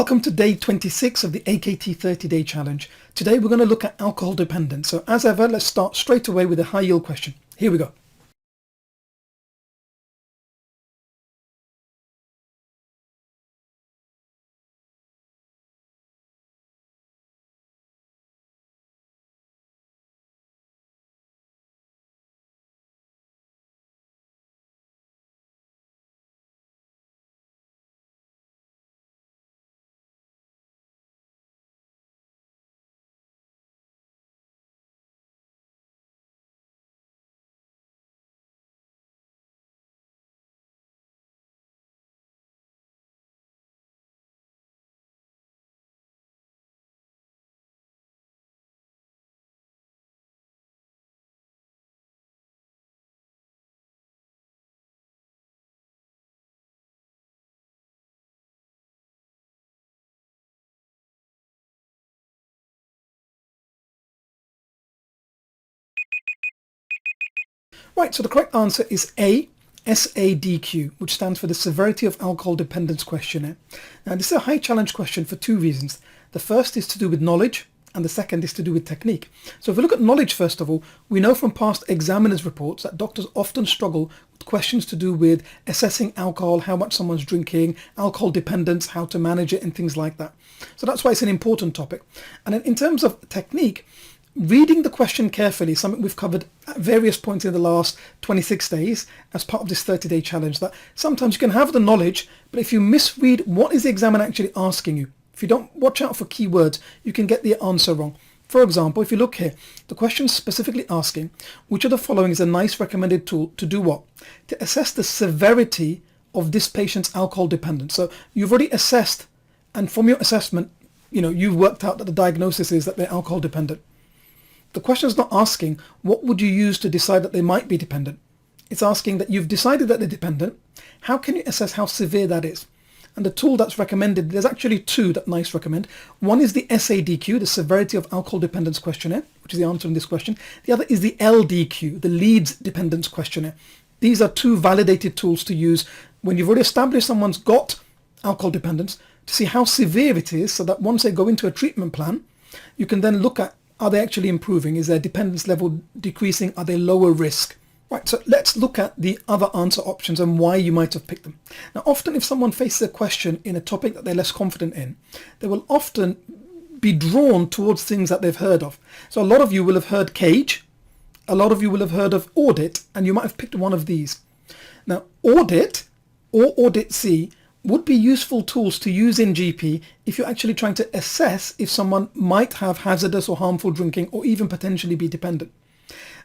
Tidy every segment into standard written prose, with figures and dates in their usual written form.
Welcome to day 26 of the AKT 30-day challenge. Today we're going to look at alcohol dependence. So as ever, let's start straight away with a high yield question. Here we go. Right, so the correct answer is A, SADQ, which stands for the Severity of Alcohol Dependence Questionnaire. Now, this is a high challenge question for two reasons. The first is to do with knowledge, and the second is to do with technique. So if we look at knowledge, first of all, we know from past examiners' reports that doctors often struggle with questions to do with assessing alcohol, how much someone's drinking, alcohol dependence, how to manage it, and things like that. So that's why it's an important topic. And in terms of technique, reading the question carefully, something we've covered at various points in the last 26 days as part of this 30-day challenge, that sometimes you can have the knowledge, but if you misread what is the examiner actually asking you, if you don't watch out for keywords, you can get the answer wrong. For example, if you look here, the question is specifically asking, which of the following is a NICE recommended tool to do what? To assess the severity of this patient's alcohol dependence. So you've already assessed, and from your assessment, you've worked out that the diagnosis is that they're alcohol dependent. The question is not asking, what would you use to decide that they might be dependent? It's asking that you've decided that they're dependent. How can you assess how severe that is? And the tool that's recommended, there's actually two that NICE recommend. One is the SADQ, the Severity of Alcohol Dependence Questionnaire, which is the answer in this question. The other is the LDQ, the Leeds Dependence Questionnaire. These are two validated tools to use when you've already established someone's got alcohol dependence, to see how severe it is, so that once they go into a treatment plan, you can then look at, are they actually improving? Is their dependence level decreasing? Are they lower risk? Right, so let's look at the other answer options and why you might have picked them. Now, often if someone faces a question in a topic that they're less confident in, they will often be drawn towards things that they've heard of. So a lot of you will have heard CAGE, a lot of you will have heard of Audit, and you might have picked one of these. Now, Audit or Audit C would be useful tools to use in GP if you're actually trying to assess if someone might have hazardous or harmful drinking or even potentially be dependent.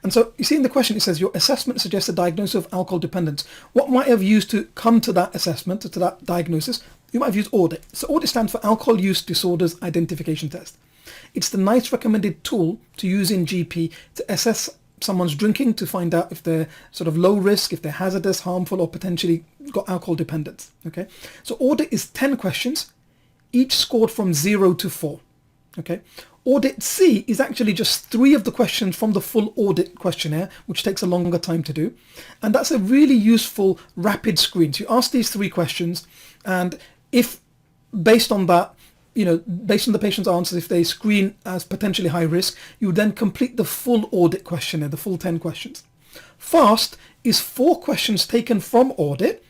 And so you see in the question, it says your assessment suggests a diagnosis of alcohol dependence. What might have used to come to that assessment, to that diagnosis? You might have used Audit. So Audit stands for Alcohol Use Disorders Identification Test. It's the NICE recommended tool to use in GP to assess someone's drinking, to find out if they're sort of low risk, if they're hazardous, harmful, or potentially got alcohol dependence. Okay, so Audit is 10 questions, each scored from 0 to 4. Okay, Audit C is actually just 3 of the questions from the full Audit questionnaire, which takes a longer time to do, and that's a really useful rapid screen. So you ask these 3 questions, and if based on that, based on the patient's answers, if they screen as potentially high risk, you then complete the full Audit questionnaire, the full 10 questions. FAST is 4 questions taken from Audit.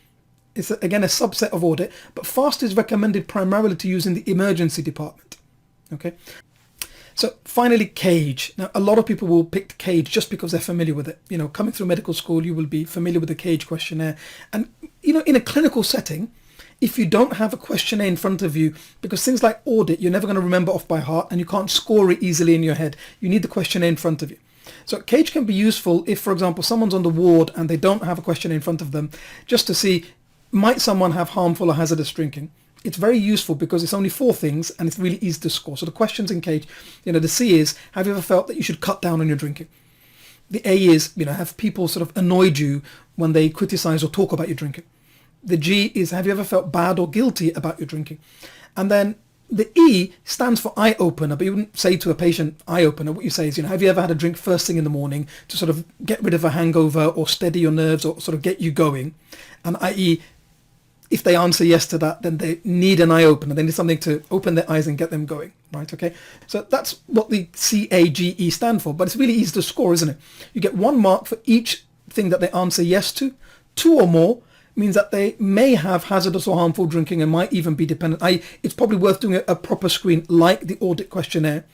It's again a subset of Audit, but FAST is recommended primarily to use in the emergency department. Okay. So finally, CAGE. Now, a lot of people will pick CAGE just because they're familiar with it. Coming through medical school, you will be familiar with the CAGE questionnaire. And, in a clinical setting, if you don't have a questionnaire in front of you, because things like Audit, you're never going to remember off by heart and you can't score it easily in your head. You need the questionnaire in front of you. So CAGE can be useful if, for example, someone's on the ward and they don't have a questionnaire in front of them, just to see, might someone have harmful or hazardous drinking? It's very useful because it's only 4 things and it's really easy to score. So the questions in CAGE, the C is, have you ever felt that you should cut down on your drinking? The A is, have people sort of annoyed you when they criticize or talk about your drinking? The G is, have you ever felt bad or guilty about your drinking? And then the E stands for eye opener, but you wouldn't say to a patient eye opener. What you say is, have you ever had a drink first thing in the morning to sort of get rid of a hangover or steady your nerves or sort of get you going? And i.e., if they answer yes to that, then they need an eye opener. They need something to open their eyes and get them going, right? Okay, so that's what the CAGE stand for, but it's really easy to score, isn't it? You get 1 mark for each thing that they answer yes to. 2 or more means that they may have hazardous or harmful drinking and might even be dependent. It's probably worth doing a proper screen like the audit questionnaire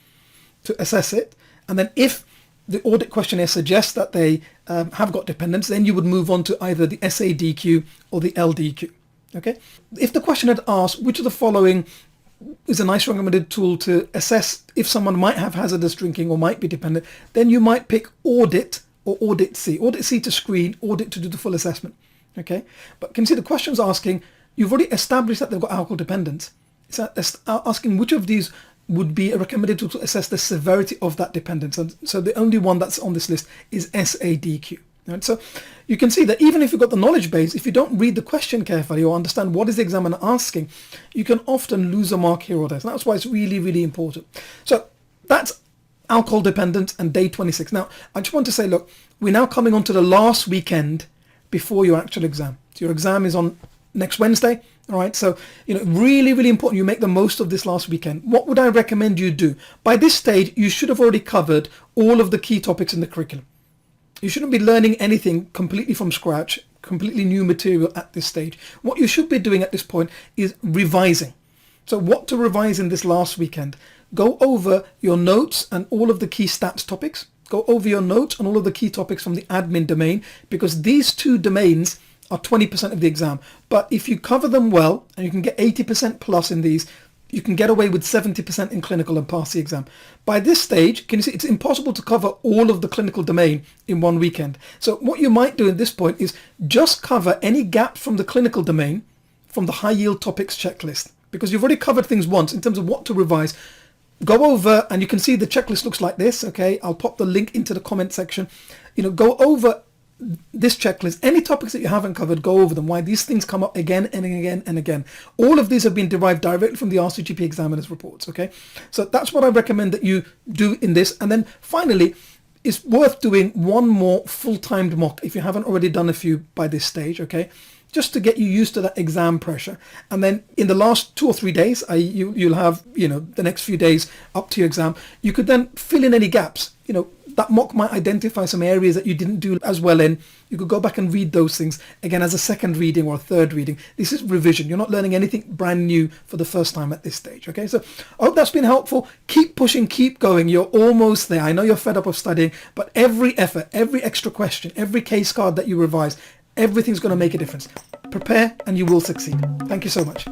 to assess it. And then if the audit questionnaire suggests that they have got dependence, then you would move on to either the SADQ or the LDQ. Okay. If the question had asked which of the following is a nice recommended tool to assess if someone might have hazardous drinking or might be dependent, then you might pick Audit or Audit C. Audit C to screen, Audit to do the full assessment. Okay. But can you see the question's asking, you've already established that they've got alcohol dependence. It's asking which of these would be a recommended tool to assess the severity of that dependence. And so the only one that's on this list is SADQ. Right? So you can see that even if you've got the knowledge base, if you don't read the question carefully or understand what is the examiner asking, you can often lose a mark here or there. So that's why it's really, really important. So that's alcohol dependence and day 26. Now, I just want to say, look, we're now coming on to the last weekend before your actual exam. So your exam is on next Wednesday. All right. So, really, really important you make the most of this last weekend. What would I recommend you do? By this stage, you should have already covered all of the key topics in the curriculum. You shouldn't be learning anything completely from scratch, completely new material at this stage. What you should be doing at this point is revising. So what to revise in this last weekend? Go over your notes and all of the key stats topics. Go over your notes and all of the key topics from the admin domain, because these 2 domains are 20% of the exam. But if you cover them well, and you can get 80% plus in these, you can get away with 70% in clinical and pass the exam. By this stage, can you see it's impossible to cover all of the clinical domain in 1 weekend. So what you might do at this point is just cover any gaps from the clinical domain from the high yield topics checklist, because you've already covered things once in terms of what to revise. Go over and you can see the checklist looks like this. Okay, I'll pop the link into the comment section. Go over this checklist. Any topics that you haven't covered, go over them. Why these things come up again and again and again. All of these have been derived directly from the RCGP examiner's reports. Okay, so that's what I recommend that you do in this. And then finally, it's worth doing 1 more full-timed mock if you haven't already done a few by this stage. Okay, just to get you used to that exam pressure. And then in the last 2 or 3 days, you'll have the next few days up to your exam. You could then fill in any gaps. That mock might identify some areas that you didn't do as well in. You could go back and read those things again as a second reading or a third reading. This is revision. You're not learning anything brand new for the first time at this stage. Okay, so I hope that's been helpful. Keep pushing, keep going. You're almost there. I know you're fed up of studying, but every effort, every extra question, every case card that you revise, everything's going to make a difference. Prepare and you will succeed. Thank you so much.